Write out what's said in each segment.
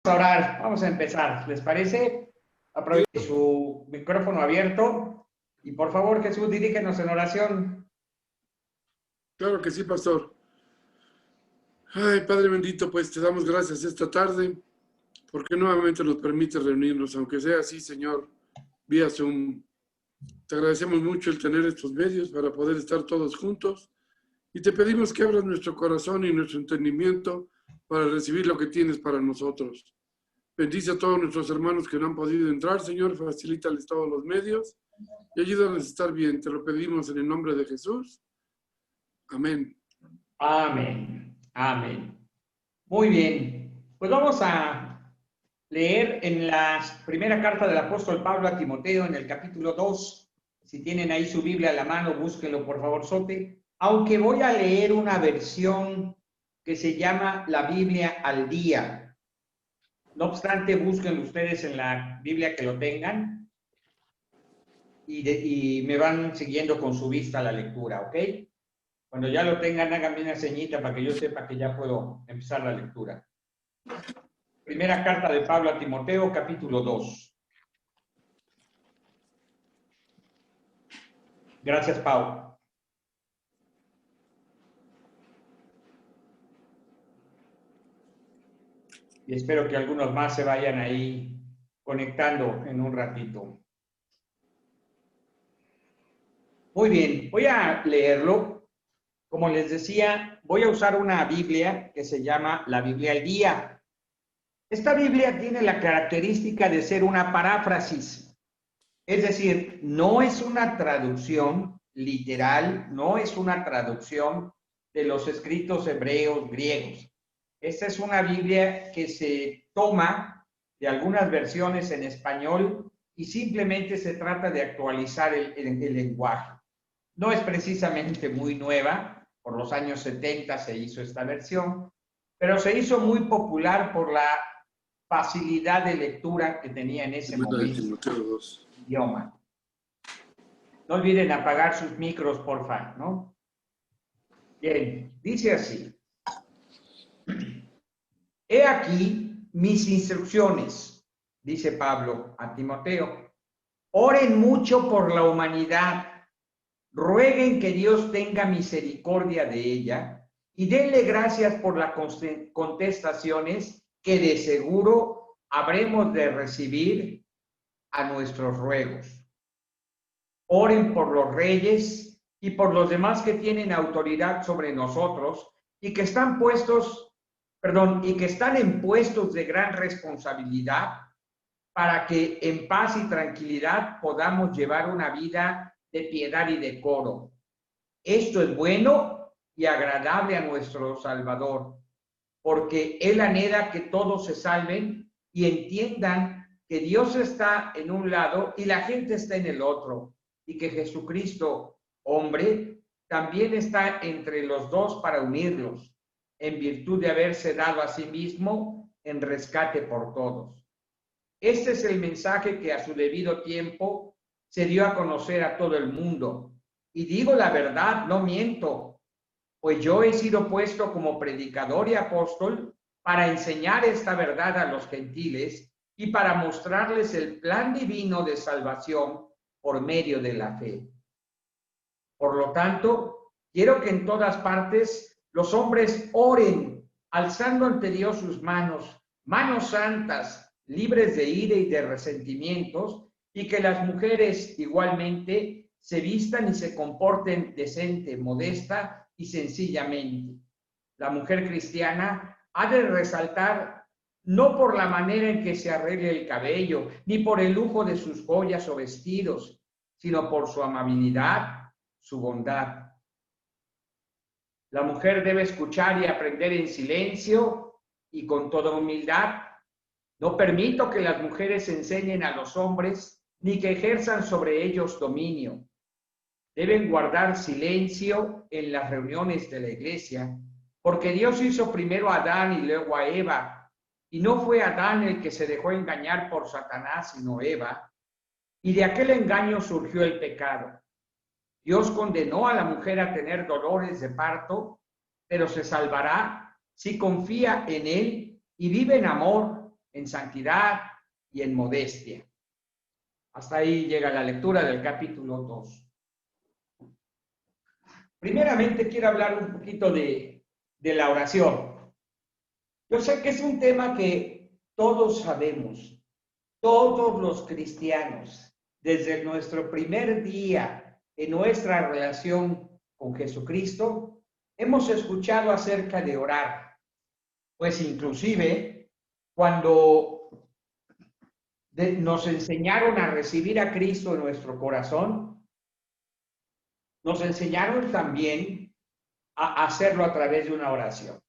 a orar, vamos a empezar. ¿Les parece? Aproveche su micrófono abierto y por favor, Jesús, dirígenos en oración. Claro que sí, pastor. Ay, Padre bendito, pues te damos gracias esta tarde porque nuevamente nos permite reunirnos, aunque sea así, Señor, vía Zoom. Te agradecemos mucho el tener estos medios para poder estar todos juntos y te pedimos que abras nuestro corazón y nuestro entendimiento para recibir lo que tienes para nosotros. Bendice a todos nuestros hermanos que no han podido entrar, Señor, facilítales todos los medios y ayúdanos a estar bien. Te lo pedimos en el nombre de Jesús. Amén. Amén. Amén. Muy bien. Pues vamos a leer en la primera carta del apóstol Pablo a Timoteo, en el capítulo 2. Si tienen ahí su Biblia a la mano, búsquenlo por favor, sote. Aunque voy a leer una versión que se llama la Biblia al día. No obstante, busquen ustedes en la Biblia que lo tengan y me van siguiendo con su vista la lectura, ¿ok? Cuando ya lo tengan, háganme una señita para que yo sepa que ya puedo empezar la lectura. Primera carta de Pablo a Timoteo, capítulo 2. Gracias, Pau. Y espero que algunos más se vayan ahí conectando en un ratito. Muy bien, voy a leerlo. Como les decía, voy a usar una Biblia que se llama la Biblia al día. Esta Biblia tiene la característica de ser una paráfrasis, es decir, no es una traducción literal, no es una traducción de los escritos hebreos, griegos. Esta es una Biblia que se toma de algunas versiones en español y simplemente se trata de actualizar el lenguaje. No es precisamente muy nueva, por los años 70 se hizo esta versión, pero se hizo muy popular por la facilidad de lectura que tenía en ese momento el idioma. No olviden apagar sus micros, porfa, ¿no? Bien, dice así. He aquí mis instrucciones, dice Pablo a Timoteo. Oren mucho por la humanidad. Rueguen que Dios tenga misericordia de ella y denle gracias por las contestaciones que de seguro habremos de recibir a nuestros ruegos. Oren por los reyes y por los demás que tienen autoridad sobre nosotros y que están en puestos de gran responsabilidad para que en paz y tranquilidad podamos llevar una vida de piedad y decoro. Esto es bueno y agradable a nuestro Salvador, porque Él anhela que todos se salven y entiendan que Dios está en un lado y la gente está en el otro, y que Jesucristo, hombre, también está entre los dos para unirlos, en virtud de haberse dado a sí mismo en rescate por todos. Este es el mensaje que a su debido tiempo se dio a conocer a todo el mundo. Y digo la verdad, no miento, pues yo he sido puesto como predicador y apóstol para enseñar esta verdad a los gentiles y para mostrarles el plan divino de salvación por medio de la fe. Por lo tanto, quiero que en todas partes los hombres oren, alzando ante Dios sus manos santas, libres de ira y de resentimientos, y que las mujeres igualmente se vistan y se comporten decente, modesta y sencillamente. La mujer cristiana ha de resaltar no por la manera en que se arregle el cabello, ni por el lujo de sus joyas o vestidos, sino por su amabilidad, su bondad. La mujer debe escuchar y aprender en silencio y con toda humildad. No permito que las mujeres enseñen a los hombres ni que ejerzan sobre ellos dominio. Deben guardar silencio en las reuniones de la iglesia, porque Dios hizo primero a Adán y luego a Eva, y no fue Adán el que se dejó engañar por Satanás, sino Eva, y de aquel engaño surgió el pecado. Dios condenó a la mujer a tener dolores de parto, pero se salvará si confía en Él y vive en amor en santidad y en modestia. Hasta ahí llega la lectura del capítulo 2. Primeramente quiero hablar un poquito de la oración. Yo sé que es un tema que todos sabemos, todos los cristianos, desde nuestro primer día en nuestra relación con Jesucristo, hemos escuchado acerca de orar. Pues inclusive cuando nos enseñaron a recibir a Cristo en nuestro corazón, nos enseñaron también a hacerlo a través de una oración.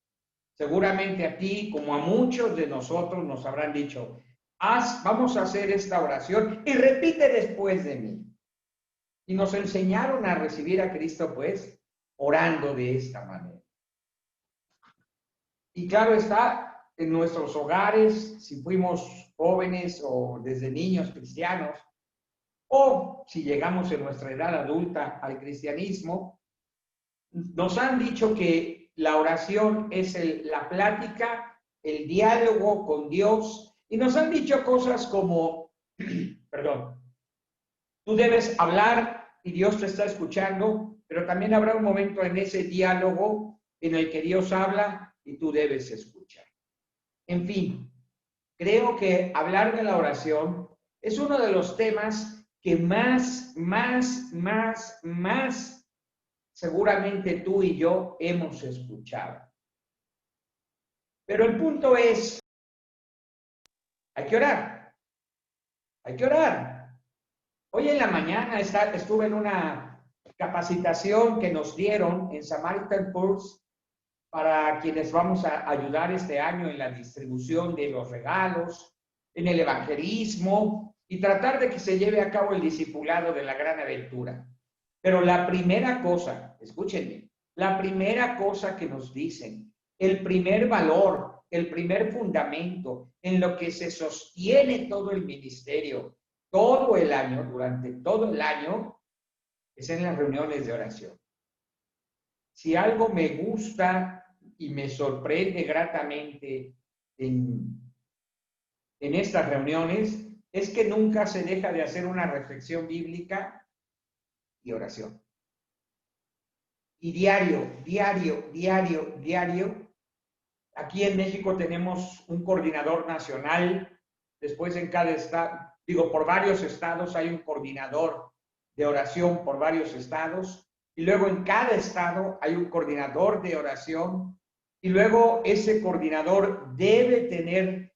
Seguramente a ti, como a muchos de nosotros, nos habrán dicho, vamos a hacer esta oración y repite después de mí. Y nos enseñaron a recibir a Cristo, pues, orando de esta manera. Y claro está, en nuestros hogares, si fuimos jóvenes o desde niños cristianos, o si llegamos en nuestra edad adulta al cristianismo, nos han dicho que la oración es la plática, el diálogo con Dios, y nos han dicho cosas como, perdón, tú debes hablar y Dios te está escuchando, pero también habrá un momento en ese diálogo en el que Dios habla y tú debes escuchar. En fin, creo que hablar de la oración es uno de los temas que más seguramente tú y yo hemos escuchado. Pero el punto es, hay que orar. Hay que orar. Hoy en la mañana estuve en una capacitación que nos dieron en Samaritan Purse para quienes vamos a ayudar este año en la distribución de los regalos, en el evangelismo y tratar de que se lleve a cabo el discipulado de la gran aventura. Pero la primera cosa, escúchenme, la primera cosa que nos dicen, el primer valor, el primer fundamento en lo que se sostiene todo el ministerio, todo el año, durante todo el año, es en las reuniones de oración. Si algo me gusta y me sorprende gratamente en estas reuniones, es que nunca se deja de hacer una reflexión bíblica y oración. Y diario. Aquí en México tenemos un coordinador nacional, después en cada estado, por varios estados hay un coordinador de oración por varios estados, y luego en cada estado hay un coordinador de oración, y luego ese coordinador debe tener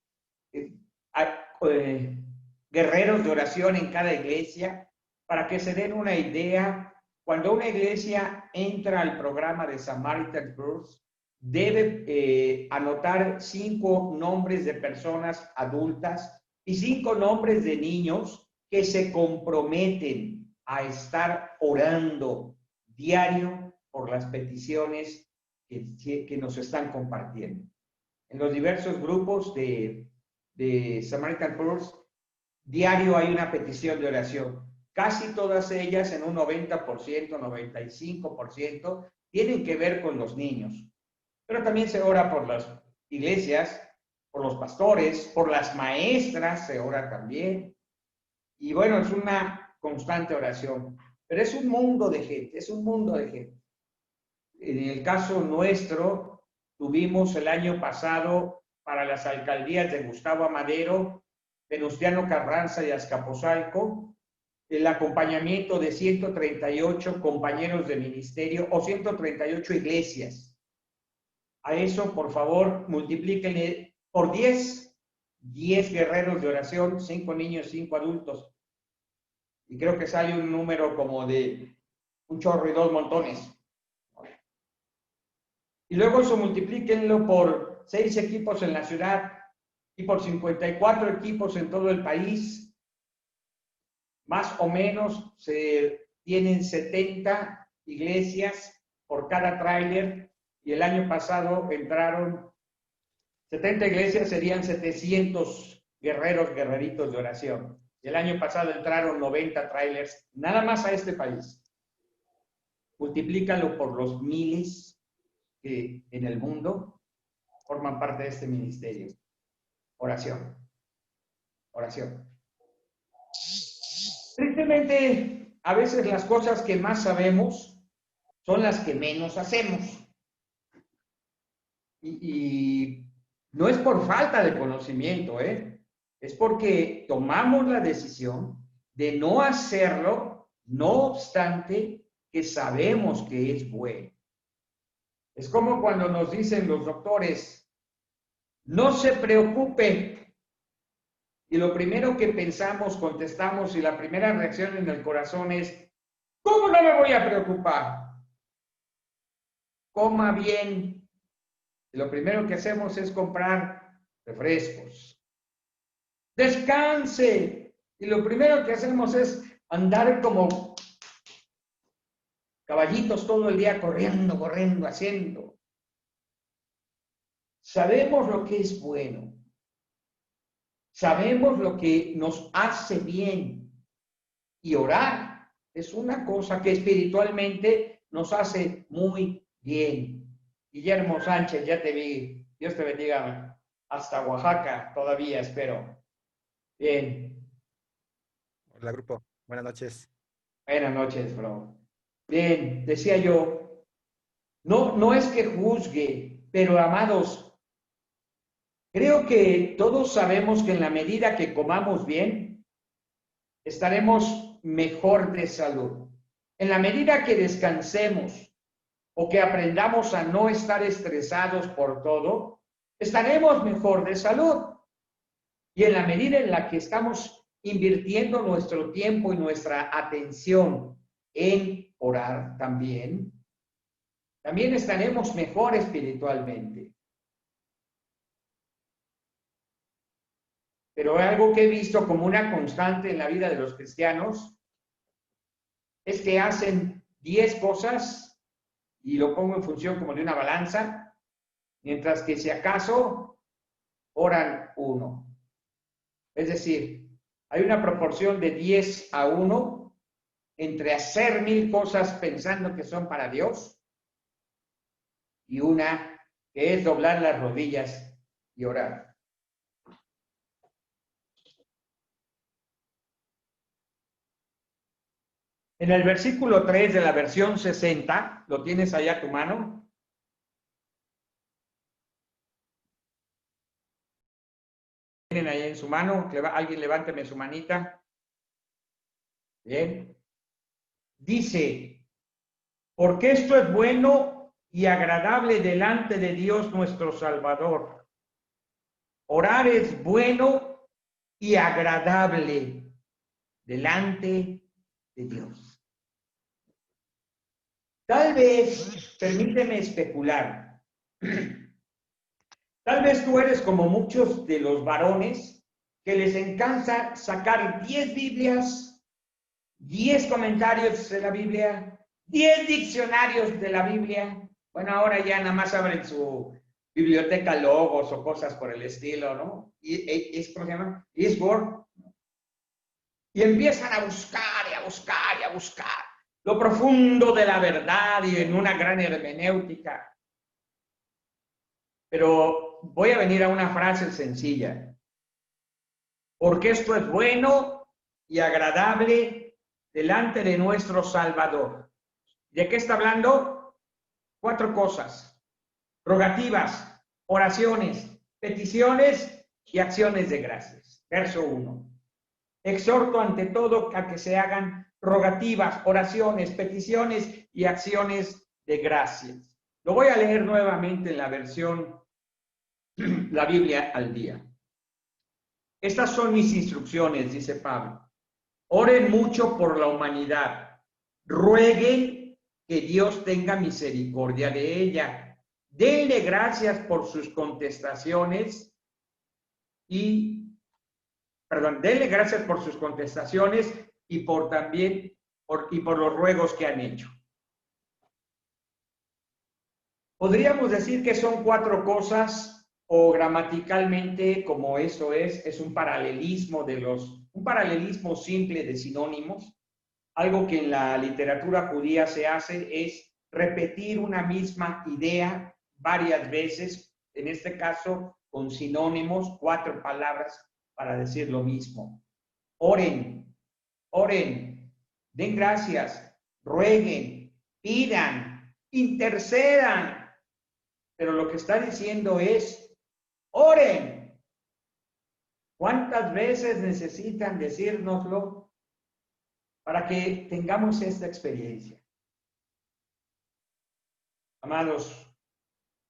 guerreros de oración en cada iglesia, para que se den una idea. Cuando una iglesia entra al programa de Samaritan Purse, debe anotar 5 nombres de personas adultas y 5 nombres de niños que se comprometen a estar orando diario por las peticiones que nos están compartiendo. En los diversos grupos de Samaritan Purse, diario hay una petición de oración. Casi todas ellas, en un 90%, 95%, tienen que ver con los niños. Pero también se ora por las iglesias, por los pastores, por las maestras, se ora también. Y bueno, es una constante oración. Pero es un mundo de gente, es un mundo de gente. En el caso nuestro, tuvimos el año pasado para las alcaldías de Gustavo Amadero, Venustiano Carranza y Azcapotzalco, el acompañamiento de 138 compañeros de ministerio o 138 iglesias. A eso, por favor, multiplíquenle por 10 guerreros de oración, 5 niños, 5 adultos. Y creo que sale un número como de un chorro y 2 montones. Y luego eso multiplíquenlo por 6 equipos en la ciudad y por 54 equipos en todo el país. Más o menos se tienen 70 iglesias por cada tráiler, y el año pasado entraron 70 iglesias, serían 700 guerreritos de oración. Y el año pasado entraron 90 tráilers, nada más a este país. Multiplícalo por los miles que en el mundo forman parte de este ministerio. Oración. Oración. Tristemente, a veces las cosas que más sabemos son las que menos hacemos. Y no es por falta de conocimiento, es porque tomamos la decisión de no hacerlo, no obstante que sabemos que es bueno. Es como cuando nos dicen los doctores, no se preocupe. Y lo primero que pensamos, contestamos, y la primera reacción en el corazón es, ¿cómo no me voy a preocupar? Coma bien. Y lo primero que hacemos es comprar refrescos. Descanse. Y lo primero que hacemos es andar como caballitos todo el día corriendo, corriendo, haciendo. Sabemos lo que es bueno. Sabemos lo que nos hace bien. Y orar es una cosa que espiritualmente nos hace muy bien. Guillermo Sánchez, ya te vi. Dios te bendiga. Hasta Oaxaca todavía, espero. Bien. Hola, grupo. Buenas noches. Buenas noches, bro. Bien, decía yo, no es que juzgue, pero amados, creo que todos sabemos que en la medida que comamos bien, estaremos mejor de salud. En la medida que descansemos o que aprendamos a no estar estresados por todo, estaremos mejor de salud. Y en la medida en la que estamos invirtiendo nuestro tiempo y nuestra atención en orar también estaremos mejor espiritualmente. Pero algo que he visto como una constante en la vida de los cristianos es que hacen 10 cosas y lo pongo en función como de una balanza, mientras que si acaso oran 1. Es decir, hay una proporción de 10-1 entre hacer 1000 cosas pensando que son para Dios y una que es doblar las rodillas y orar. En el versículo 3 de la versión 60, ¿lo tienes allá a tu mano? ¿Tienen ahí en su mano? Alguien levánteme su manita. Bien. Dice, porque esto es bueno y agradable delante de Dios nuestro Salvador. Orar es bueno y agradable delante de Dios. Tal vez, permíteme especular, tal vez tú eres como muchos de los varones que les encanta sacar 10 Biblias, 10 comentarios de la Biblia, 10 diccionarios de la Biblia. Bueno, ahora ya nada más abren su biblioteca Logos o cosas por el estilo, ¿no? ¿Cómo se llama? Eastword. Y empiezan a buscar y a buscar y a buscar lo profundo de la verdad y en una gran hermenéutica. Pero voy a venir a una frase sencilla. Porque esto es bueno y agradable delante de nuestro Salvador. ¿De qué está hablando? 4 cosas. Rogativas, oraciones, peticiones y acciones de gracias. Verso 1. Exhorto ante todo a que se hagan rogativas, oraciones, peticiones y acciones de gracias. Lo voy a leer nuevamente en la versión La Biblia al día. Estas son mis instrucciones, dice Pablo. Oren mucho por la humanidad. Rueguen que Dios tenga misericordia de ella. Denle gracias por sus contestaciones denle gracias por sus contestaciones y por los ruegos que han hecho. Podríamos decir que son 4 cosas o gramaticalmente, como eso es un paralelismo un paralelismo simple de sinónimos. Algo que en la literatura judía se hace es repetir una misma idea varias veces. En este caso, con sinónimos, 4 palabras para decir lo mismo. Oren, oren, den gracias, rueguen, pidan, intercedan. Pero lo que está diciendo es, oren. ¿Cuántas veces necesitan decírnoslo para que tengamos esta experiencia? Amados,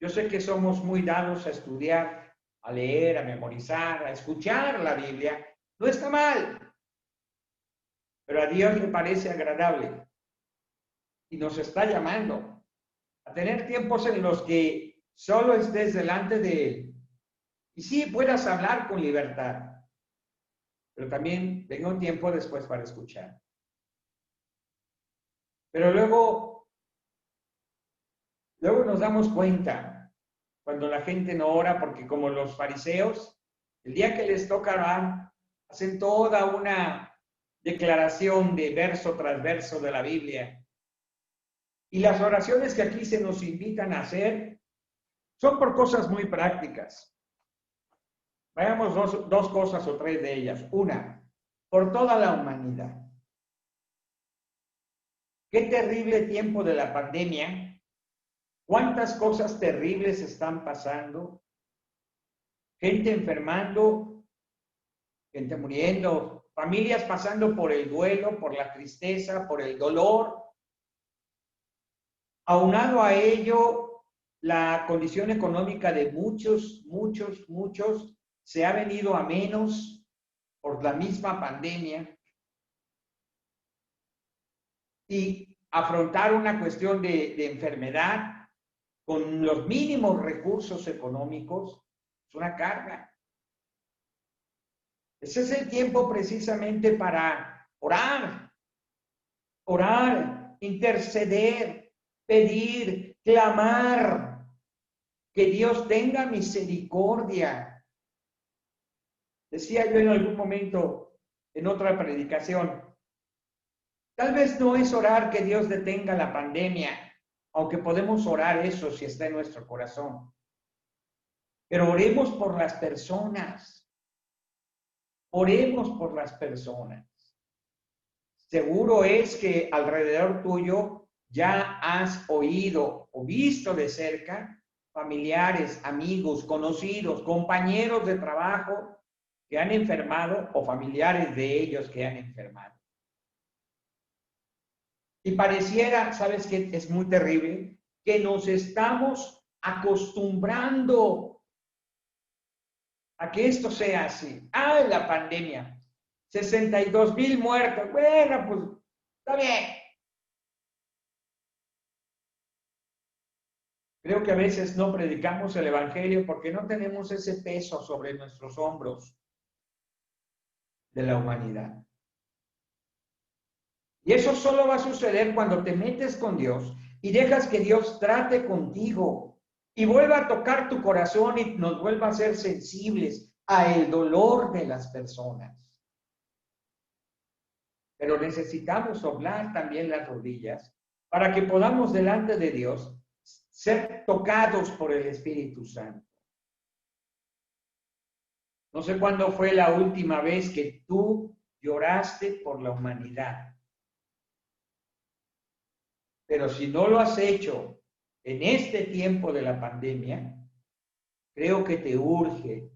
yo sé que somos muy dados a estudiar, a leer, a memorizar, a escuchar la Biblia. No está mal, pero a Dios le parece agradable y nos está llamando a tener tiempos en los que solo estés delante de Él. Y sí, puedas hablar con libertad, pero también venga un tiempo después para escuchar. Pero luego nos damos cuenta cuando la gente no ora, porque como los fariseos, el día que les toca orar, hacen toda una declaración de verso tras verso de la Biblia. Y las oraciones que aquí se nos invitan a hacer son por cosas muy prácticas. Veamos dos cosas o 3 de ellas. Una, por toda la humanidad. Qué terrible tiempo de la pandemia. Cuántas cosas terribles están pasando. Gente enfermando, gente muriendo, familias pasando por el duelo, por la tristeza, por el dolor. Aunado a ello, la condición económica de muchos se ha venido a menos por la misma pandemia. Y afrontar una cuestión de enfermedad con los mínimos recursos económicos es una carga. Ese es el tiempo precisamente para orar, interceder, pedir, clamar, que Dios tenga misericordia. Decía yo en algún momento, en otra predicación, tal vez no es orar que Dios detenga la pandemia, aunque podemos orar eso si está en nuestro corazón. Pero oremos por las personas. Oremos por las personas. Seguro es que alrededor tuyo ya has oído o visto de cerca familiares, amigos, conocidos, compañeros de trabajo que han enfermado o familiares de ellos que han enfermado. Y pareciera, ¿sabes qué? Es muy terrible, que nos estamos acostumbrando a que esto sea así. ¡Ah, la pandemia! 62,000 muertos. Bueno, pues, está bien. Creo que a veces no predicamos el evangelio porque no tenemos ese peso sobre nuestros hombros de la humanidad. Y eso solo va a suceder cuando te metes con Dios y dejas que Dios trate contigo y vuelva a tocar tu corazón y nos vuelva a ser sensibles a el dolor de las personas. Pero necesitamos doblar también las rodillas para que podamos delante de Dios ser tocados por el Espíritu Santo. No sé cuándo fue la última vez que tú lloraste por la humanidad. Pero si no lo has hecho en este tiempo de la pandemia, creo que te urge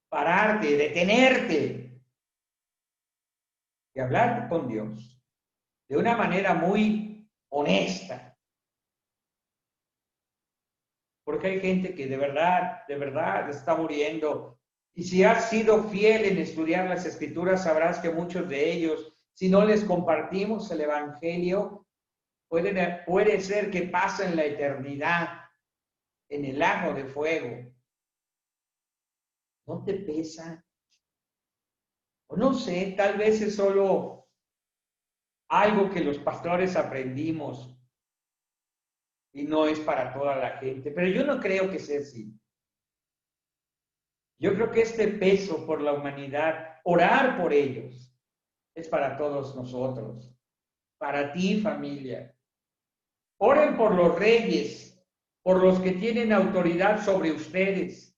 pararte, detenerte y hablar con Dios de una manera muy honesta. Porque hay gente que de verdad está muriendo. Y si has sido fiel en estudiar las Escrituras, sabrás que muchos de ellos, si no les compartimos el Evangelio, puede ser que pasen la eternidad en el lago de fuego. ¿No te pesa? O no sé, tal vez es solo algo que los pastores aprendimos y no es para toda la gente. Pero yo no creo que sea así. Yo creo que este peso por la humanidad, orar por ellos, es para todos nosotros, para ti, familia. Oren por los reyes, por los que tienen autoridad sobre ustedes.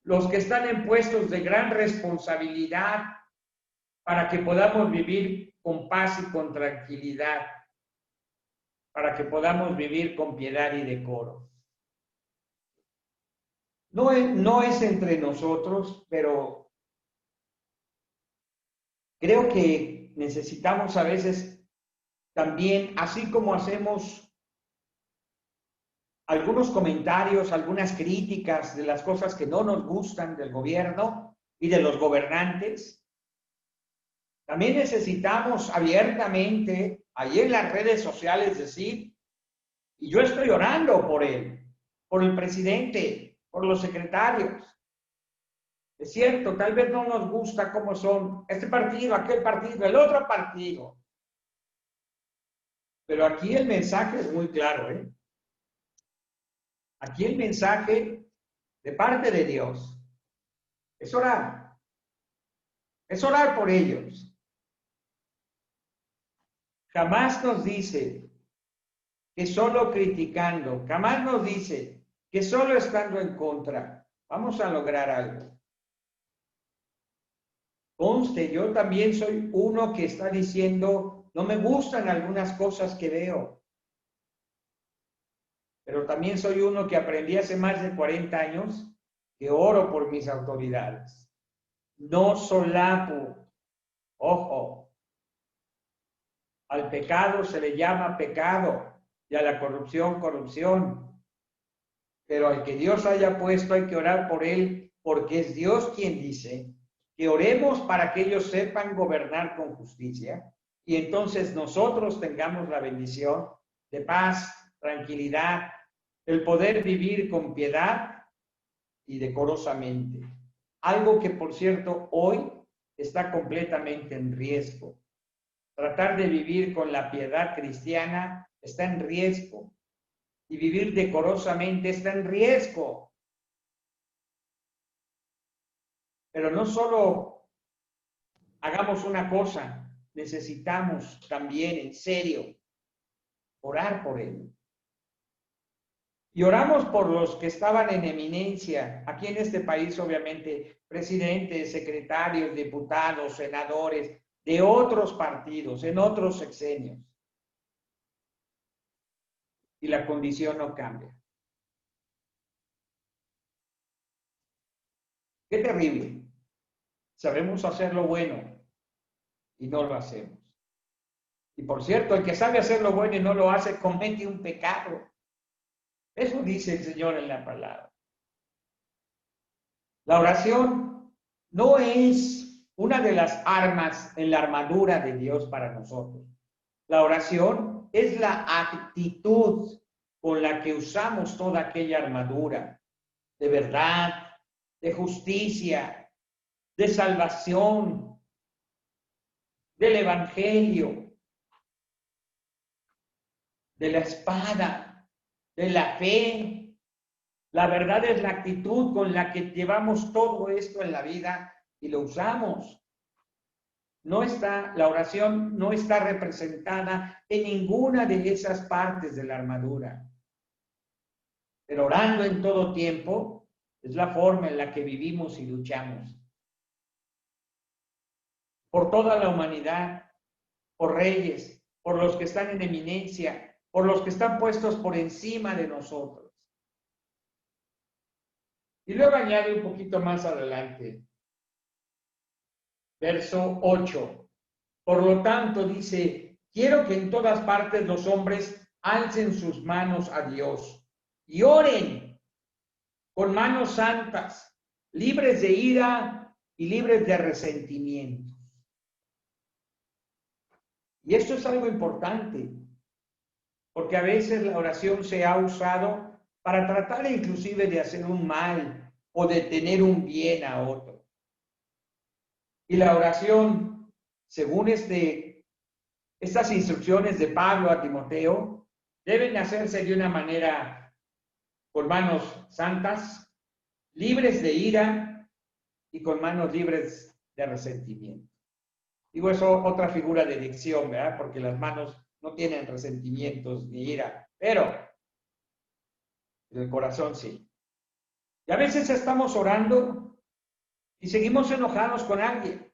los que están en puestos de gran responsabilidad, para que podamos vivir con paz y con tranquilidad, para que podamos vivir con piedad y decoro. No es entre nosotros, pero creo que necesitamos a veces también, así como hacemos algunos comentarios, algunas críticas de las cosas que no nos gustan del gobierno y de los gobernantes, también necesitamos abiertamente, ahí en las redes sociales, decir, y yo estoy orando por él, por el presidente, por los secretarios. Es cierto, tal vez no nos gusta cómo son este partido, aquel partido, el otro partido. Pero aquí el mensaje es muy claro, ¿eh? Aquí el mensaje de parte de Dios es orar. Es orar por ellos. Jamás nos dice que solo criticando, jamás nos dice que solo estando en contra vamos a lograr algo. Conste, yo también soy uno que está diciendo, no me gustan algunas cosas que veo. Pero también soy uno que aprendí hace más de 40 años que oro por mis autoridades. No solapo, ojo, al pecado se le llama pecado y a la corrupción, corrupción. Pero al que Dios haya puesto hay que orar por él, porque es Dios quien dice que oremos para que ellos sepan gobernar con justicia y entonces nosotros tengamos la bendición de paz, tranquilidad, el poder vivir con piedad y decorosamente. Algo que, por cierto, hoy está completamente en riesgo. Tratar de vivir con la piedad cristiana está en riesgo y vivir decorosamente está en riesgo. Pero no solo hagamos una cosa, necesitamos también, en serio, orar por él. Y oramos por los que estaban en eminencia, aquí en este país, obviamente, presidentes, secretarios, diputados, senadores, de otros partidos, en otros sexenios. Y la condición no cambia. Qué terrible. Sabemos hacer lo bueno y no lo hacemos. Y por cierto, el que sabe hacer lo bueno y no lo hace, comete un pecado. Eso dice el Señor en la palabra. La oración no es una de las armas en la armadura de Dios para nosotros. La oración es la actitud con la que usamos toda aquella armadura de verdad, de justicia, de salvación, del evangelio, de la espada, de la fe. La verdad es la actitud con la que llevamos todo esto en la vida y lo usamos. La oración no está representada en ninguna de esas partes de la armadura. Pero orando en todo tiempo es la forma en la que vivimos y luchamos. Por toda la humanidad, por reyes, por los que están en eminencia, por los que están puestos por encima de nosotros. Y luego añade un poquito más adelante, verso 8. Por lo tanto, dice, quiero que en todas partes los hombres alcen sus manos a Dios y oren con manos santas, libres de ira y libres de resentimientos. Y esto es algo importante, porque a veces la oración se ha usado para tratar inclusive de hacer un mal o de tener un bien a otro. Y la oración, según estas instrucciones de Pablo a Timoteo, deben hacerse de una manera con manos santas, libres de ira y con manos libres de resentimiento. Digo eso, otra figura de dicción, ¿verdad? Porque las manos no tienen resentimientos ni ira, pero el corazón sí. Y a veces estamos orando y seguimos enojados con alguien.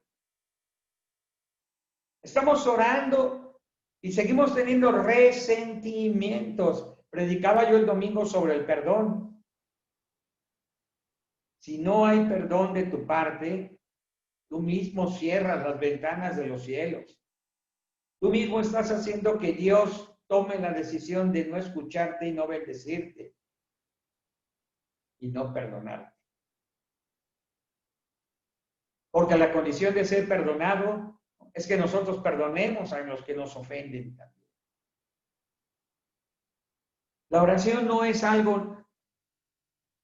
Estamos orando y seguimos teniendo resentimientos. Predicaba yo el domingo sobre el perdón. Si no hay perdón de tu parte, tú mismo cierras las ventanas de los cielos. Tú mismo estás haciendo que Dios tome la decisión de no escucharte y no bendecirte y no perdonarte. Porque la condición de ser perdonado es que nosotros perdonemos a los que nos ofenden también. La oración no es algo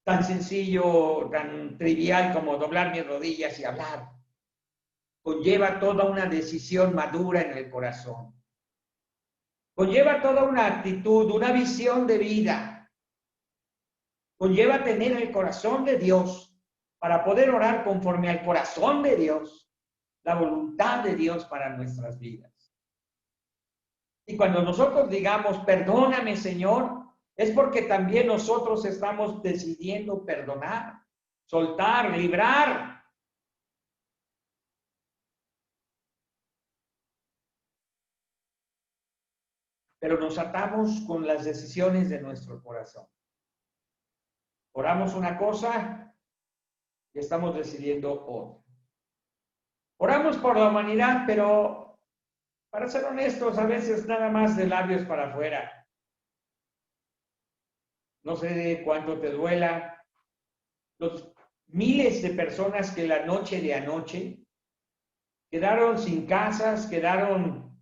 tan sencillo, tan trivial como doblar mis rodillas y hablar. Conlleva toda una decisión madura en el corazón. Conlleva toda una actitud, una visión de vida. Conlleva tener el corazón de Dios para poder orar conforme al corazón de Dios, la voluntad de Dios para nuestras vidas. Y cuando nosotros digamos, perdóname, Señor, es porque también nosotros estamos decidiendo perdonar, soltar, librar. Pero nos atamos con las decisiones de nuestro corazón. Oramos una cosa y estamos decidiendo otra. Oramos por la humanidad, pero para ser honestos, a veces nada más de labios para afuera. No sé cuánto te duela. Los miles de personas que la noche de anoche quedaron sin casas, quedaron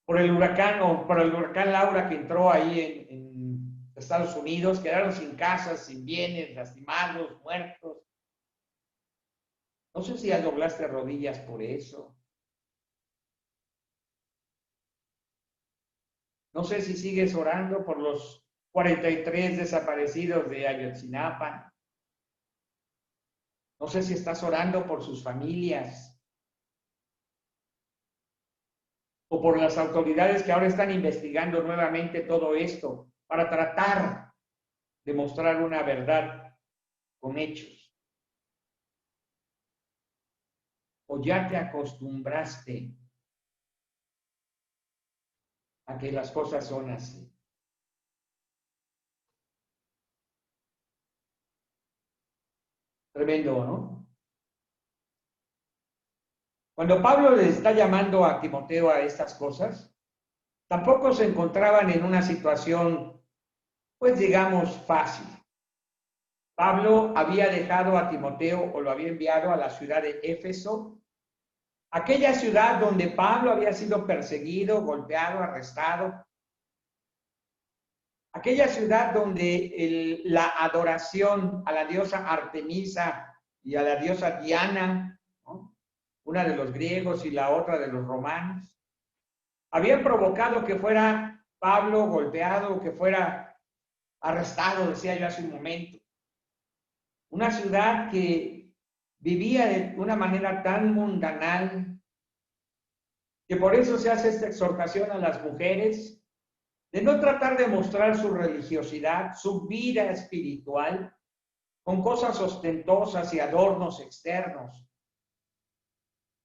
por el huracán Laura que entró ahí en Estados Unidos, quedaron sin casas, sin bienes, lastimados, muertos. No sé si ya doblaste rodillas por eso. No sé si sigues orando por los 43 desaparecidos de Ayotzinapa. No sé si estás orando por sus familias o por las autoridades que ahora están investigando nuevamente todo esto para tratar de mostrar una verdad con hechos. O ya te acostumbraste a que las cosas son así. Tremendo, ¿no? Cuando Pablo le está llamando a Timoteo a estas cosas, tampoco se encontraban en una situación, pues digamos, fácil. Pablo había dejado a Timoteo o lo había enviado a la ciudad de Éfeso, aquella ciudad donde Pablo había sido perseguido, golpeado, arrestado. Aquella ciudad donde la adoración a la diosa Artemisa y a la diosa Diana, ¿no? Una de los griegos y la otra de los romanos, habían provocado que fuera Pablo golpeado, que fuera arrestado, decía yo hace un momento. Una ciudad que vivía de una manera tan mundanal, que por eso se hace esta exhortación a las mujeres de no tratar de mostrar su religiosidad, su vida espiritual, con cosas ostentosas y adornos externos.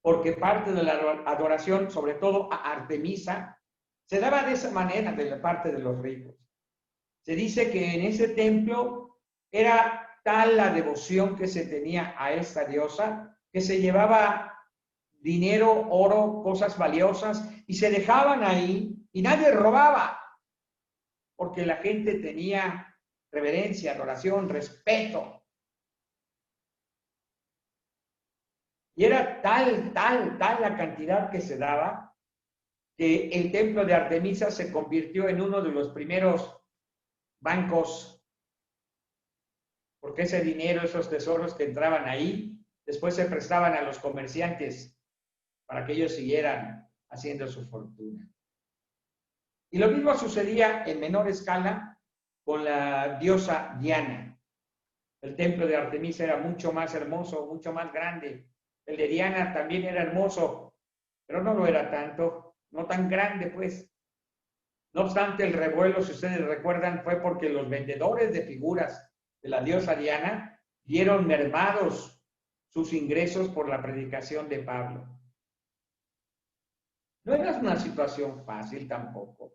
Porque parte de la adoración, sobre todo a Artemisa, se daba de esa manera de la parte de los ricos. Se dice que en ese templo era tal la devoción que se tenía a esta diosa, que se llevaba dinero, oro, cosas valiosas, y se dejaban ahí y nadie robaba, porque la gente tenía reverencia, adoración, respeto. Y era tal la cantidad que se daba, que el templo de Artemisa se convirtió en uno de los primeros bancos, porque ese dinero, esos tesoros que entraban ahí, después se prestaban a los comerciantes para que ellos siguieran haciendo su fortuna. Y lo mismo sucedía en menor escala con la diosa Diana. El templo de Artemisa era mucho más hermoso, mucho más grande. El de Diana también era hermoso, pero no lo era tanto, no tan grande, pues. No obstante, el revuelo, si ustedes recuerdan, fue porque los vendedores de figuras de la diosa Diana vieron mermados sus ingresos por la predicación de Pablo. No era una situación fácil tampoco.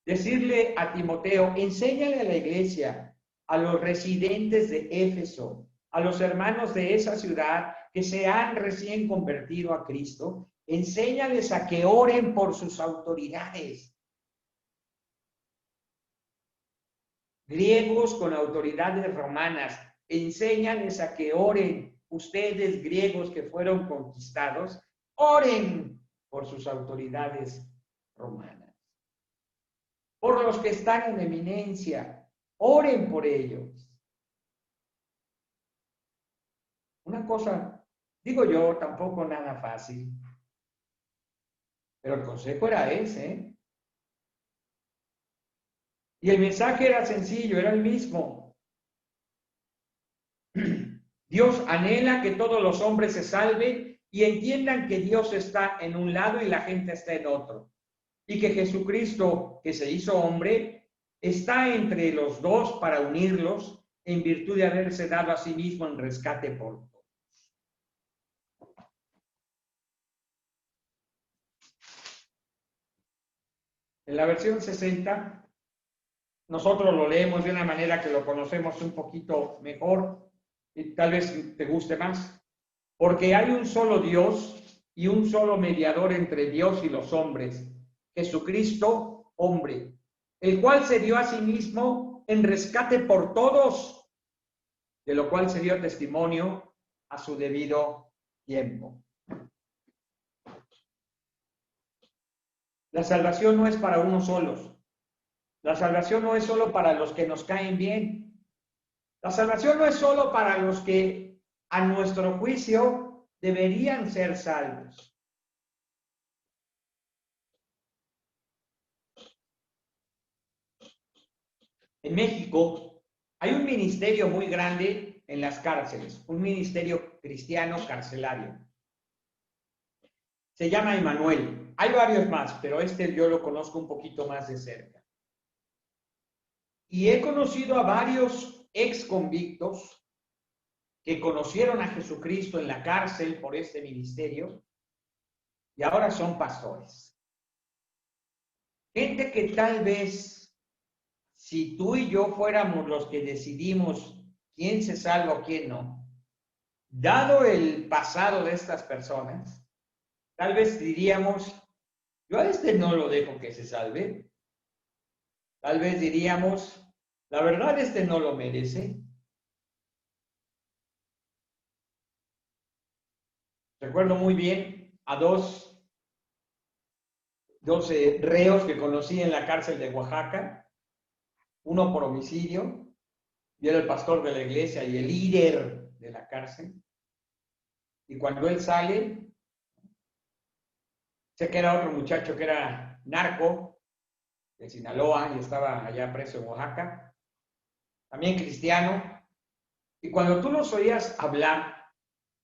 Decirle a Timoteo, enséñale a la iglesia, a los residentes de Éfeso, a los hermanos de esa ciudad que se han recién convertido a Cristo, enséñales a que oren por sus autoridades. Griegos con autoridades romanas, enséñales a que oren. Ustedes, griegos que fueron conquistados, oren por sus autoridades romanas. Por los que están en eminencia, oren por ellos. Una cosa, digo yo, tampoco nada fácil. Pero el consejo era ese. Y el mensaje era sencillo, era el mismo. Dios anhela que todos los hombres se salven y entiendan que Dios está en un lado y la gente está en otro. Y que Jesucristo, que se hizo hombre, está entre los dos para unirlos en virtud de haberse dado a sí mismo en rescate por todos. En la versión 60, nosotros lo leemos de una manera que lo conocemos un poquito mejor y tal vez te guste más. Porque hay un solo Dios y un solo mediador entre Dios y los hombres, Jesucristo, hombre, el cual se dio a sí mismo en rescate por todos, de lo cual se dio testimonio a su debido tiempo. La salvación no es para unos solos. La salvación no es solo para los que nos caen bien. La salvación no es solo para los que, a nuestro juicio, deberían ser salvos. En México hay un ministerio muy grande en las cárceles, un ministerio cristiano carcelario. Se llama Emmanuel. Hay varios más, pero este yo lo conozco un poquito más de cerca. Y he conocido a varios ex convictos que conocieron a Jesucristo en la cárcel por este ministerio y ahora son pastores. Gente que tal vez, si tú y yo fuéramos los que decidimos quién se salva o quién no, dado el pasado de estas personas, tal vez diríamos, yo a este no lo dejo que se salve. Tal vez diríamos, la verdad este no lo merece. Recuerdo muy bien a dos reos que conocí en la cárcel de Oaxaca, uno por homicidio, y era el pastor de la iglesia y el líder de la cárcel. Y cuando él sale, sé que era otro muchacho que era narco de Sinaloa y estaba allá preso en Oaxaca, también cristiano. Y cuando tú los oías hablar,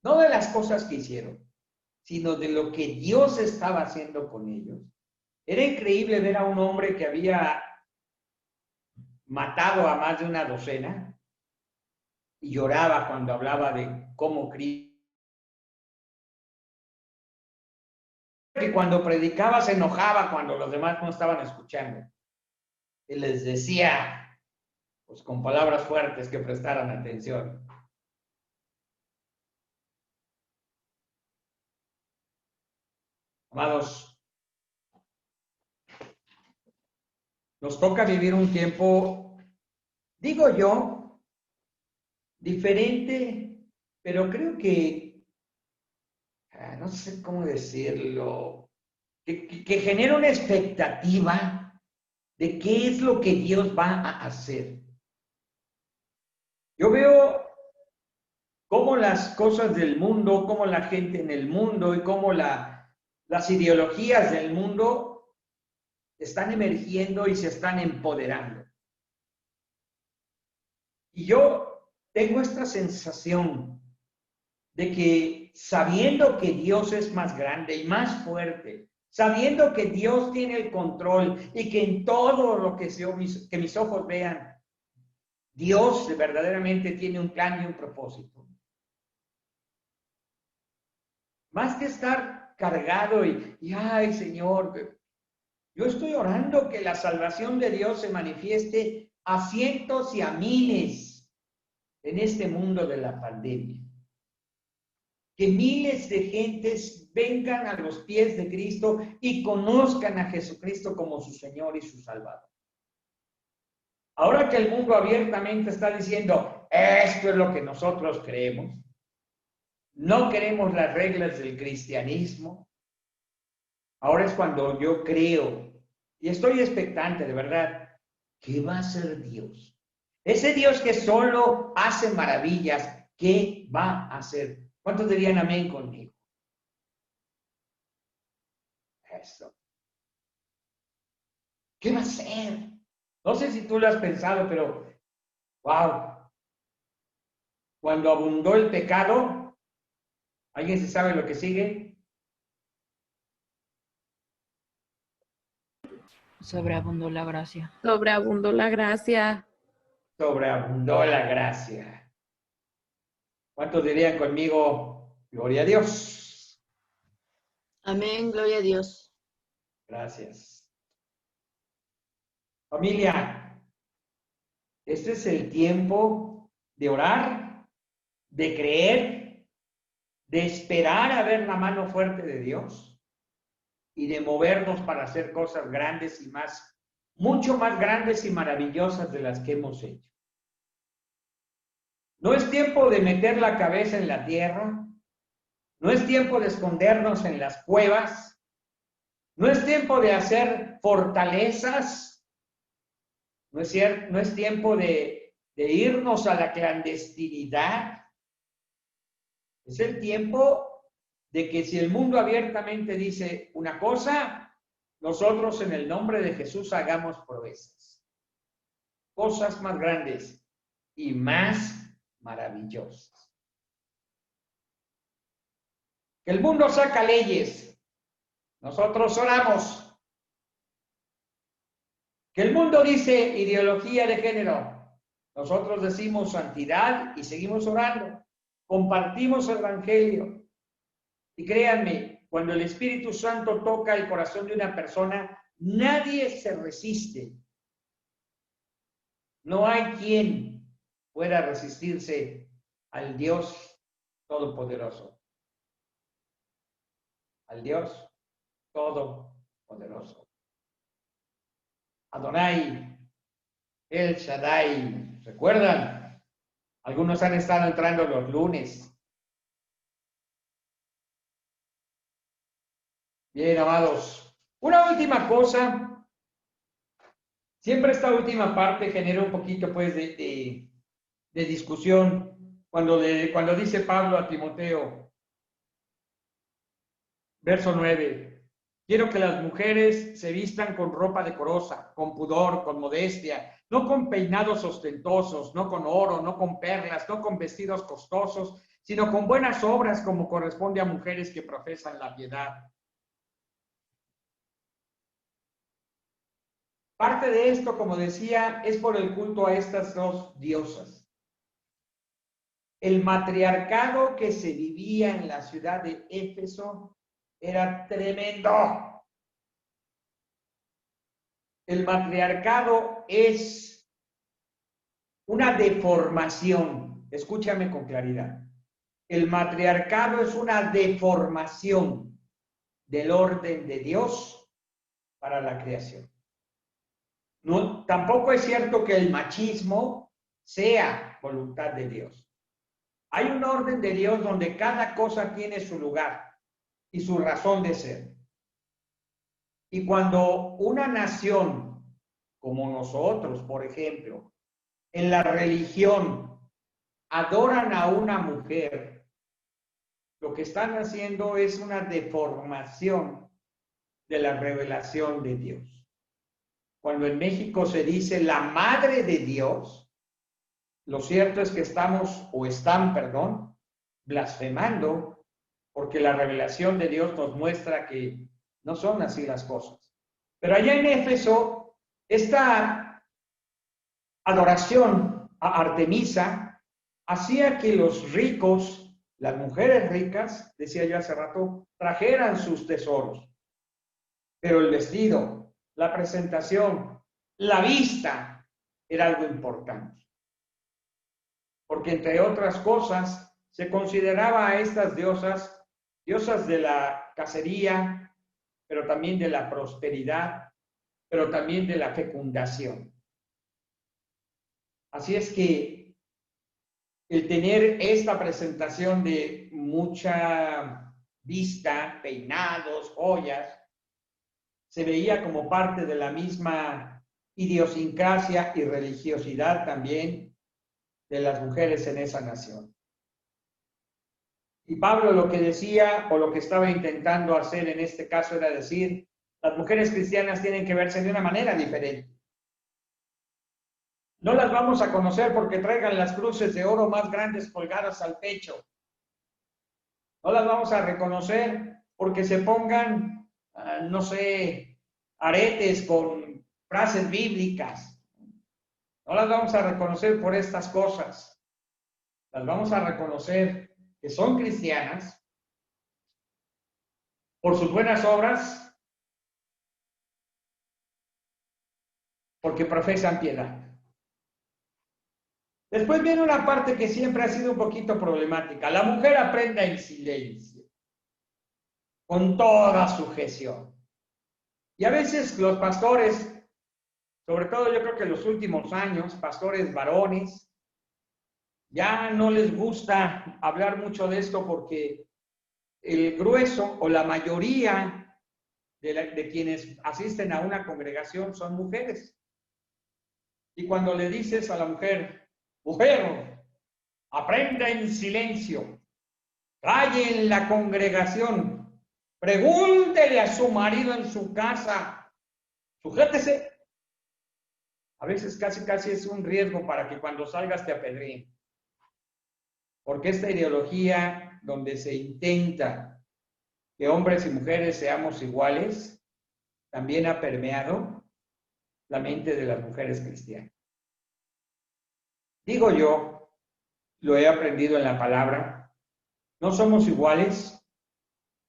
no de las cosas que hicieron, sino de lo que Dios estaba haciendo con ellos, era increíble ver a un hombre que había matado a más de una docena y lloraba cuando hablaba de cómo Cristo. Que cuando predicaba se enojaba cuando los demás no estaban escuchando. Y les decía, pues con palabras fuertes, que prestaran atención. Amados, nos toca vivir un tiempo, digo yo, diferente, pero creo que, no sé cómo decirlo, que genera una expectativa de qué es lo que Dios va a hacer. Yo veo cómo las cosas del mundo, cómo la gente en el mundo y cómo las ideologías del mundo están emergiendo y se están empoderando. Y yo tengo esta sensación de que sabiendo que Dios es más grande y más fuerte, sabiendo que Dios tiene el control y que en todo lo que mis ojos vean, Dios verdaderamente tiene un plan y un propósito. Más que estar cargado y ay, Señor, yo estoy orando que la salvación de Dios se manifieste a cientos y a miles en este mundo de la pandemia. Que miles de gentes vengan a los pies de Cristo y conozcan a Jesucristo como su Señor y su Salvador. Ahora que el mundo abiertamente está diciendo, esto es lo que nosotros creemos, no queremos las reglas del cristianismo, ahora es cuando yo creo y estoy expectante de verdad, ¿qué va a hacer Dios? Ese Dios que solo hace maravillas, ¿qué va a hacer? ¿Cuántos dirían amén conmigo? Eso. ¿Qué va a hacer? No sé si tú lo has pensado, pero wow. Cuando abundó el pecado, ¿alguien se sabe lo que sigue? Sobreabundó la gracia. Sobreabundó la gracia. Sobreabundó la gracia. ¿Cuántos dirían conmigo, gloria a Dios? Amén, gloria a Dios. Gracias. Familia, este es el tiempo de orar, de creer, de esperar a ver la mano fuerte de Dios y de movernos para hacer cosas grandes y más, mucho más grandes y maravillosas de las que hemos hecho. No es tiempo de meter la cabeza en la tierra, no es tiempo de escondernos en las cuevas, no es tiempo de hacer fortalezas, no es tiempo de irnos a la clandestinidad. Es el tiempo de que si el mundo abiertamente dice una cosa, nosotros en el nombre de Jesús hagamos proezas. Cosas más grandes y más maravillosas. Que el mundo saca leyes, nosotros oramos. Que el mundo dice ideología de género, nosotros decimos santidad y seguimos orando. Compartimos el evangelio. Y créanme, cuando el Espíritu Santo toca el corazón de una persona, nadie se resiste. No hay quien pueda resistirse al Dios Todopoderoso. Al Dios Todopoderoso. Adonai, El Shaddai. ¿Recuerdan? Algunos han estado entrando los lunes. Bien, amados. Una última cosa. Siempre esta última parte genera un poquito, pues, de discusión. Cuando dice Pablo a Timoteo, verso 9. Quiero que las mujeres se vistan con ropa decorosa, con pudor, con modestia, no con peinados ostentosos, no con oro, no con perlas, no con vestidos costosos, sino con buenas obras como corresponde a mujeres que profesan la piedad. Parte de esto, como decía, es por el culto a estas dos diosas. El matriarcado que se vivía en la ciudad de Éfeso era tremendo. El matriarcado es una deformación. Escúchame con claridad. El matriarcado es una deformación del orden de Dios para la creación. No, tampoco es cierto que el machismo sea voluntad de Dios. Hay un orden de Dios donde cada cosa tiene su lugar y su razón de ser. Y cuando una nación como nosotros, por ejemplo, en la religión adoran a una mujer, lo que están haciendo es una deformación de la revelación de Dios. Cuando en México se dice la madre de Dios, lo cierto es que están, blasfemando, porque la revelación de Dios nos muestra que No son así las cosas. Pero allá en Éfeso, esta adoración a Artemisa hacía que los ricos, las mujeres ricas, decía yo hace rato, trajeran sus tesoros. Pero el vestido, la presentación, la vista era algo importante. Porque entre otras cosas, se consideraba a estas diosas, diosas de la cacería, pero también de la prosperidad, pero también de la fecundación. Así es que el tener esta presentación de mucha vista, peinados, joyas, se veía como parte de la misma idiosincrasia y religiosidad también de las mujeres en esa nación. Y Pablo lo que decía, o lo que estaba intentando hacer en este caso, era decir, las mujeres cristianas tienen que verse de una manera diferente. No las vamos a conocer porque traigan las cruces de oro más grandes colgadas al pecho. No las vamos a reconocer porque se pongan, no sé, aretes con frases bíblicas. No las vamos a reconocer por estas cosas. Las vamos a reconocer que son cristianas por sus buenas obras, porque profesan piedad. Después viene una parte que siempre ha sido un poquito problemática. La mujer aprenda en silencio, con toda sujeción. Y a veces los pastores, sobre todo yo creo que en los últimos años, pastores varones, ya no les gusta hablar mucho de esto porque el grueso o la mayoría de quienes asisten a una congregación son mujeres. Y cuando le dices a la mujer, mujer, aprenda en silencio, calle en la congregación, pregúntele a su marido en su casa, sujétese. A veces casi es un riesgo para que cuando salgas te apedreen. Porque esta ideología donde se intenta que hombres y mujeres seamos iguales, también ha permeado la mente de las mujeres cristianas. Digo yo, lo he aprendido en la palabra, no somos iguales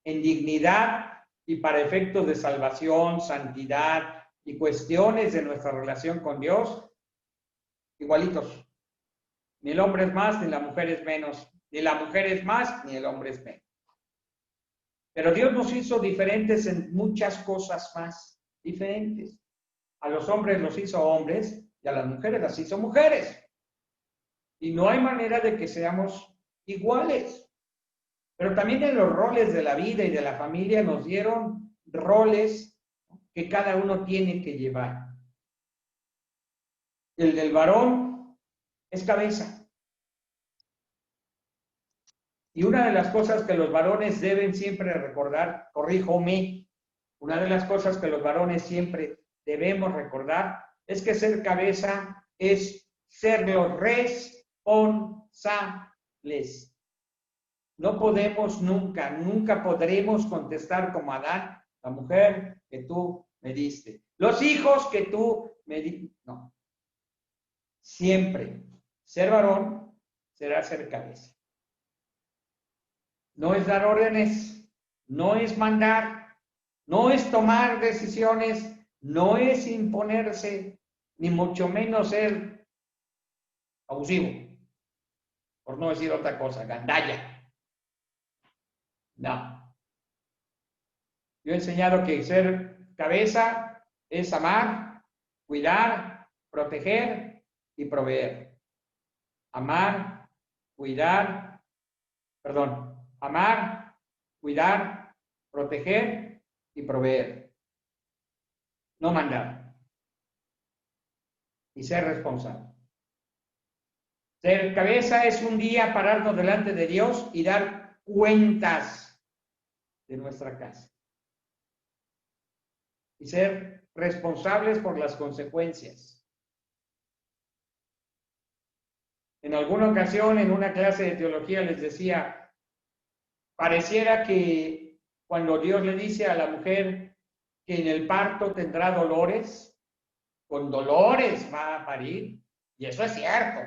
en dignidad y para efectos de salvación, santidad y cuestiones de nuestra relación con Dios, igualitos. Ni el hombre es más, ni la mujer es menos, ni la mujer es más, ni el hombre es menos. Pero Dios nos hizo diferentes en muchas cosas más, diferentes. A los hombres los hizo hombres y a las mujeres las hizo mujeres. Y no hay manera de que seamos iguales. Pero también en los roles de la vida y de la familia nos dieron roles que cada uno tiene que llevar. El del varón es cabeza. Y una de las cosas que los varones deben siempre recordar, corríjome, una de las cosas que los varones siempre debemos recordar es que ser cabeza es ser los responsables. No podemos nunca podremos contestar como Adán, la mujer que tú me diste, los hijos que tú me diste. No. Siempre ser varón será ser cabeza. No es dar órdenes, no es mandar, no es tomar decisiones, no es imponerse, ni mucho menos ser abusivo, por no decir otra cosa, gandalla. No. Yo he enseñado que ser cabeza es amar, cuidar, proteger y proveer. Amar, cuidar, proteger y proveer. No mandar. Y ser responsable. Ser cabeza es un día pararnos delante de Dios y dar cuentas de nuestra casa. Y ser responsables por las consecuencias. En alguna ocasión, en una clase de teología, les decía, pareciera que cuando Dios le dice a la mujer que en el parto tendrá dolores, con dolores va a parir, y eso es cierto.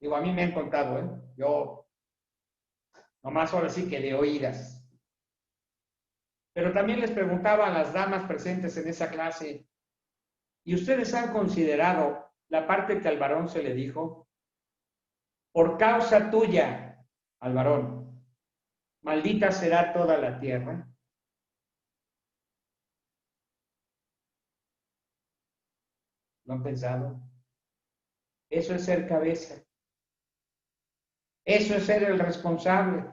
Digo, a mí me han contado, yo nomás ahora sí que de oídas. Pero también les preguntaba a las damas presentes en esa clase, ¿y ustedes han considerado la parte que al varón se le dijo? Por causa tuya, al varón, maldita será toda la tierra. ¿Lo han pensado? Eso es ser cabeza. Eso es ser el responsable.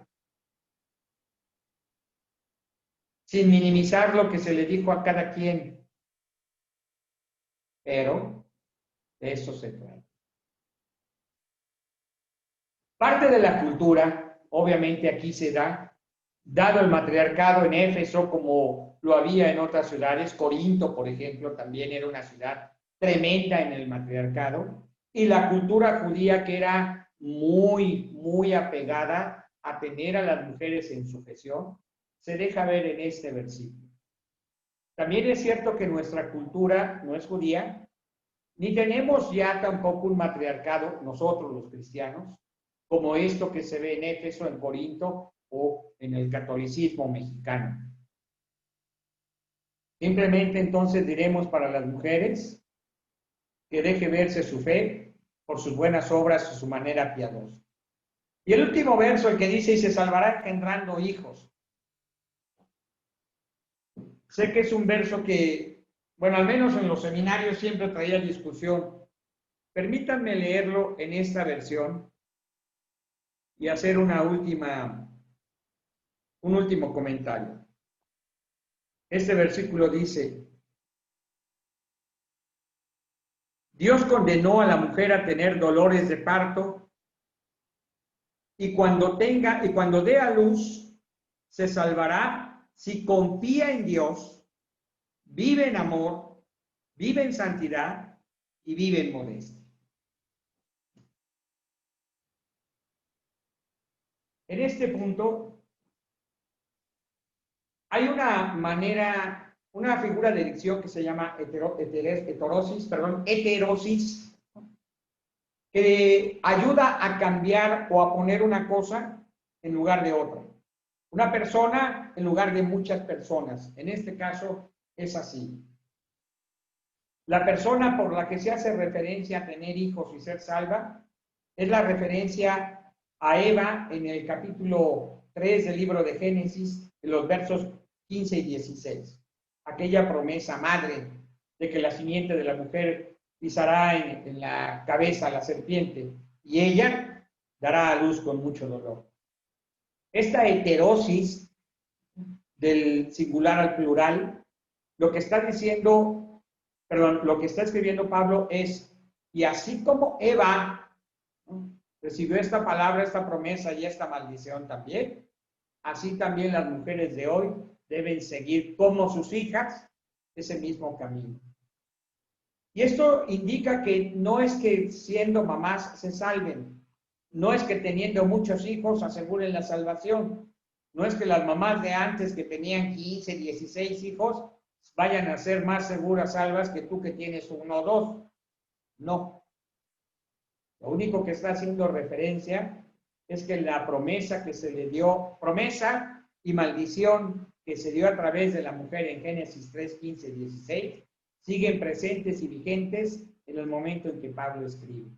Sin minimizar lo que se le dijo a cada quien. Pero de eso se trata. Parte de la cultura, obviamente aquí se da, dado el matriarcado en Éfeso como lo había en otras ciudades, Corinto, por ejemplo, también era una ciudad tremenda en el matriarcado, y la cultura judía que era muy apegada a tener a las mujeres en sujeción, se deja ver en este versículo. También es cierto que nuestra cultura no es judía, ni tenemos ya tampoco un matriarcado, nosotros los cristianos, como esto que se ve en Éfeso, en Corinto o en el catolicismo mexicano. Simplemente entonces diremos para las mujeres que deje verse su fe por sus buenas obras y su manera piadosa. Y el último verso, el que dice, y se salvará engendrando hijos. Sé que es un verso que, bueno, al menos en los seminarios siempre traía discusión. Permítanme leerlo en esta versión y hacer un último comentario. Este versículo dice, Dios condenó a la mujer a tener dolores de parto y cuando dé a luz, se salvará si confía en Dios, vive en amor, vive en santidad y vive en modestia. En este punto, hay una figura de dicción que se llama heterosis, que ayuda a cambiar o a poner una cosa en lugar de otra. Una persona en lugar de muchas personas. En este caso es así. La persona por la que se hace referencia a tener hijos y ser salva es la referencia a Eva en el capítulo 3 del libro de Génesis, en los versos 15 y 16. Aquella promesa madre de que la simiente de la mujer pisará en la cabeza a la serpiente y ella dará a luz con mucho dolor. Esta heterosis del singular al plural, lo que está escribiendo Pablo es, y así como Eva recibió esta palabra, esta promesa y esta maldición también, así también las mujeres de hoy deben seguir como sus hijas ese mismo camino. Y esto indica que no es que siendo mamás se salven, no es que teniendo muchos hijos aseguren la salvación, no es que las mamás de antes que tenían 15, 16 hijos vayan a ser más seguras salvas que tú que tienes uno o dos. No. Lo único que está haciendo referencia es que la promesa que se le dio, promesa y maldición que se dio a través de la mujer en Génesis 3, 15, 16, siguen presentes y vigentes en el momento en que Pablo escribe.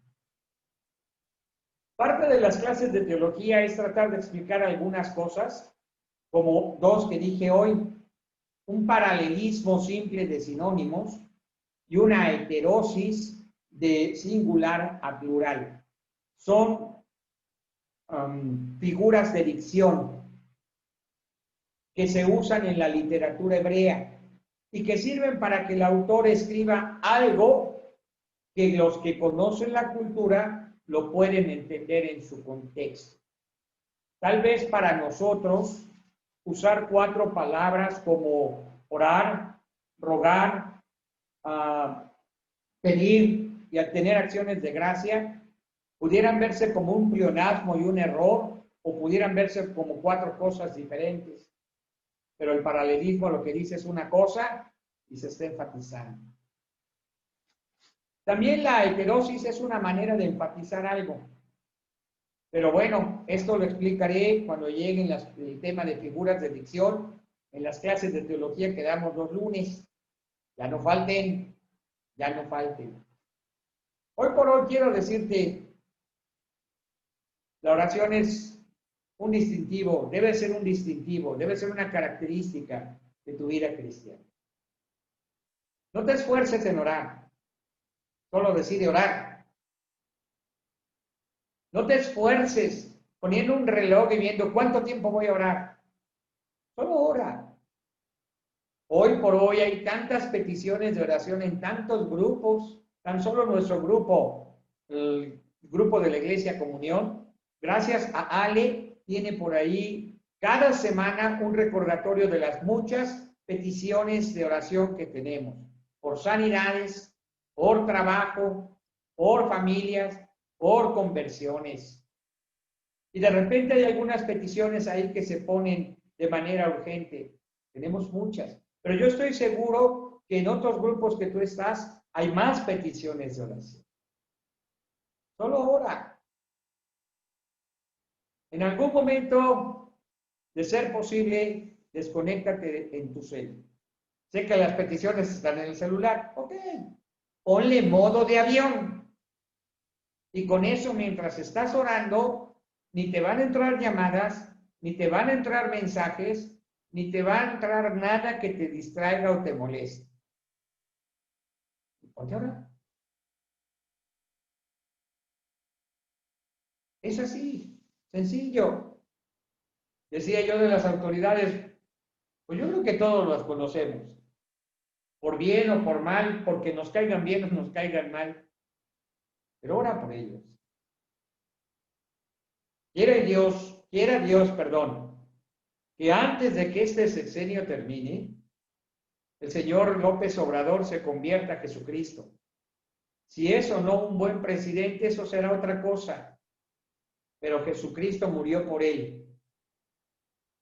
Parte de las clases de teología es tratar de explicar algunas cosas, como dos que dije hoy, un paralelismo simple de sinónimos y una heterosis de singular a plural. Son figuras de dicción que se usan en la literatura hebrea y que sirven para que el autor escriba algo que los que conocen la cultura lo pueden entender en su contexto. Tal vez para nosotros usar 4 palabras como orar, rogar, pedir y tener acciones de gracia pudieran verse como un pleonasmo y un error o pudieran verse como 4 cosas diferentes. pero el paralelismo lo que dice es una cosa y se está enfatizando. También la heterosis es una manera de enfatizar algo. Pero bueno, esto lo explicaré cuando lleguen el tema de figuras de dicción en las clases de teología que damos los lunes. Ya no falten, ya no falten. Hoy por hoy quiero decirte, la oración es un distintivo, debe ser un distintivo, debe ser una característica de tu vida cristiana. No te esfuerces en orar, solo decide orar. No te esfuerces poniendo un reloj y viendo cuánto tiempo voy a orar. Solo ora. Hoy por hoy hay tantas peticiones de oración en tantos grupos, tan solo nuestro grupo, el grupo de la Iglesia Comunión, gracias a Ale, tiene por ahí cada semana un recordatorio de las muchas peticiones de oración que tenemos, por sanidades, por trabajo, por familias, por conversiones. Y de repente hay algunas peticiones ahí que se ponen de manera urgente. Tenemos muchas, pero yo estoy seguro que en otros grupos que tú estás hay más peticiones de oración. Solo ora. En algún momento, de ser posible, desconéctate en tu cel. Sé que las peticiones están en el celular. Ok. Ponle modo de avión. Y con eso, mientras estás orando, ni te van a entrar llamadas, ni te van a entrar mensajes, ni te va a entrar nada que te distraiga o te moleste. Ponte a orar. Es así, sencillo. Decía yo de las autoridades, pues yo creo que todos las conocemos. Por bien o por mal, porque nos caigan bien o nos caigan mal. Pero ora por ellos. Quiera Dios, que antes de que este sexenio termine, el señor López Obrador se convierta a Jesucristo. Si es o no un buen presidente, eso será otra cosa. Pero Jesucristo murió por él.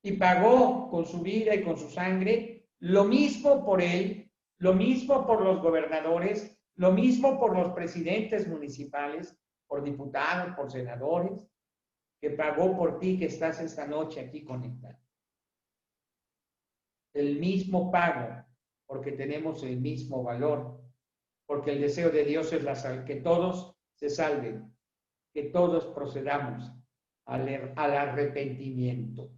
Y pagó con su vida y con su sangre lo mismo por él, lo mismo por los gobernadores, lo mismo por los presidentes municipales, por diputados, por senadores, que pagó por ti que estás esta noche aquí conectado. El mismo pago, porque tenemos el mismo valor, porque el deseo de Dios es que todos se salven, que todos procedamos al arrepentimiento.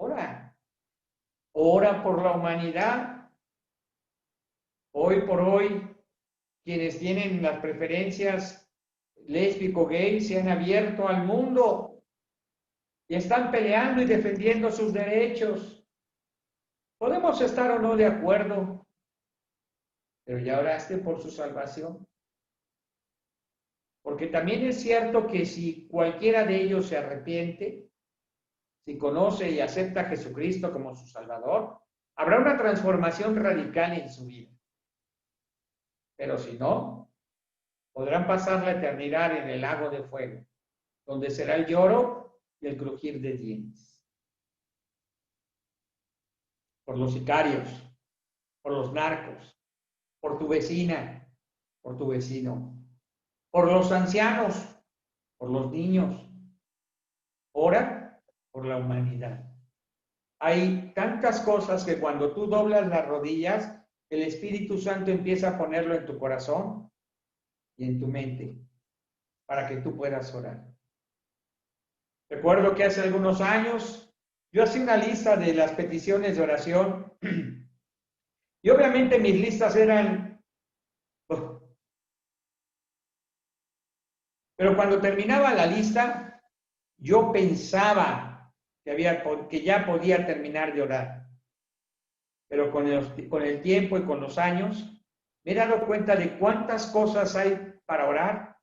Ora por la humanidad. Hoy por hoy, quienes tienen las preferencias lésbico-gay se han abierto al mundo y están peleando y defendiendo sus derechos. Podemos estar o no de acuerdo, pero ya oraste por su salvación. Porque también es cierto que si cualquiera de ellos se arrepiente, si conoce y acepta a Jesucristo como su Salvador, habrá una transformación radical en su vida. Pero si no, podrán pasar la eternidad en el lago de fuego, donde será el lloro y el crujir de dientes. Por los sicarios, por los narcos, por tu vecina, por tu vecino, por los ancianos, por los niños. Ora por la humanidad. Hay tantas cosas que cuando tú doblas las rodillas, el Espíritu Santo empieza a ponerlo en tu corazón y en tu mente para que tú puedas orar. Recuerdo que hace algunos años yo hacía una lista de las peticiones de oración y obviamente mis listas eran... Pero cuando terminaba la lista, yo pensaba que ya podía terminar de orar. Pero con el tiempo y con los años, me he dado cuenta de cuántas cosas hay para orar,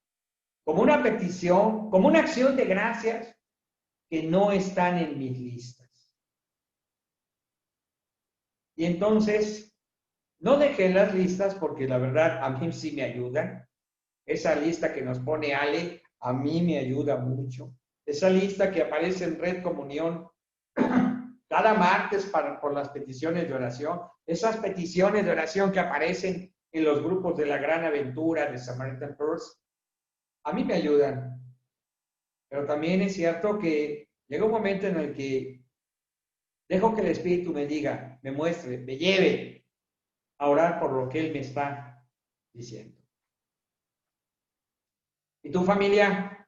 como una petición, como una acción de gracias, que no están en mis listas. Y entonces, no dejé las listas porque la verdad a mí sí me ayudan. Esa lista que nos pone Ale, a mí me ayuda mucho. Esa lista que aparece en Red Comunión, cada martes por las peticiones de oración, esas peticiones de oración que aparecen en los grupos de la Gran Aventura de Samaritan Purse, a mí me ayudan. Pero también es cierto que llega un momento en el que dejo que el Espíritu me diga, me muestre, me lleve a orar por lo que Él me está diciendo. ¿Y tu familia?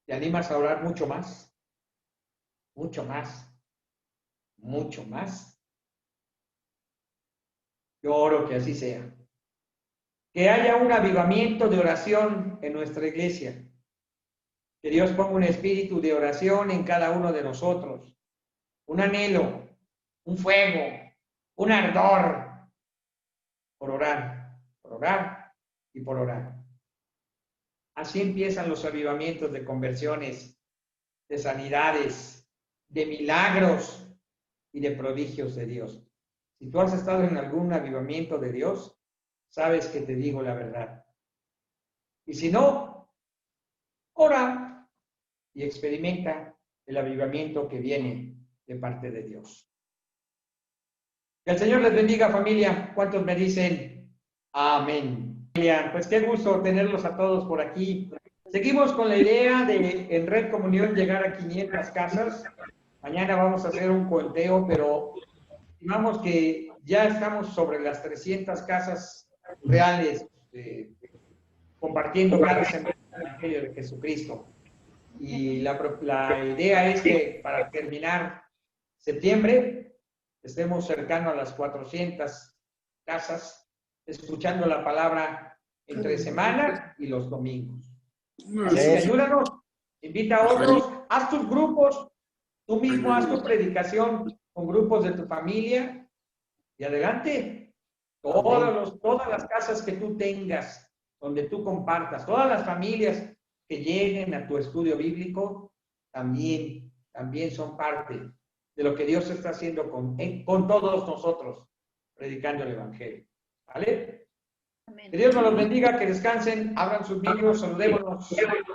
¿Te animas a orar mucho más? Mucho más. Mucho más. Yo oro que así sea. Que haya un avivamiento de oración en nuestra iglesia. Que Dios ponga un espíritu de oración en cada uno de nosotros. Un anhelo, un fuego, un ardor por orar y por orar. Así empiezan los avivamientos de conversiones, de sanidades, de milagros y de prodigios de Dios. Si tú has estado en algún avivamiento de Dios, sabes que te digo la verdad. Y si no, ora y experimenta el avivamiento que viene de parte de Dios. Que el Señor les bendiga, familia. ¿Cuántos me dicen amén? Pues qué gusto tenerlos a todos por aquí. Seguimos con la idea de en Red Comunión llegar a 500 casas. Mañana vamos a hacer un conteo, pero estimamos que ya estamos sobre las 300 casas reales compartiendo cada semana el Evangelio de Jesucristo. Y la idea es que para terminar septiembre estemos cercanos a las 400 casas, escuchando la palabra entre semana y los domingos. Así que ayúdanos, invita a otros, haz tus grupos, tú mismo haz tu predicación con grupos de tu familia y adelante. Todas las casas que tú tengas, donde tú compartas, todas las familias que lleguen a tu estudio bíblico, también son parte de lo que Dios está haciendo con todos nosotros, predicando el Evangelio. ¿Vale? Amén. Que Dios nos los bendiga, que descansen, abran sus libros, saludémonos.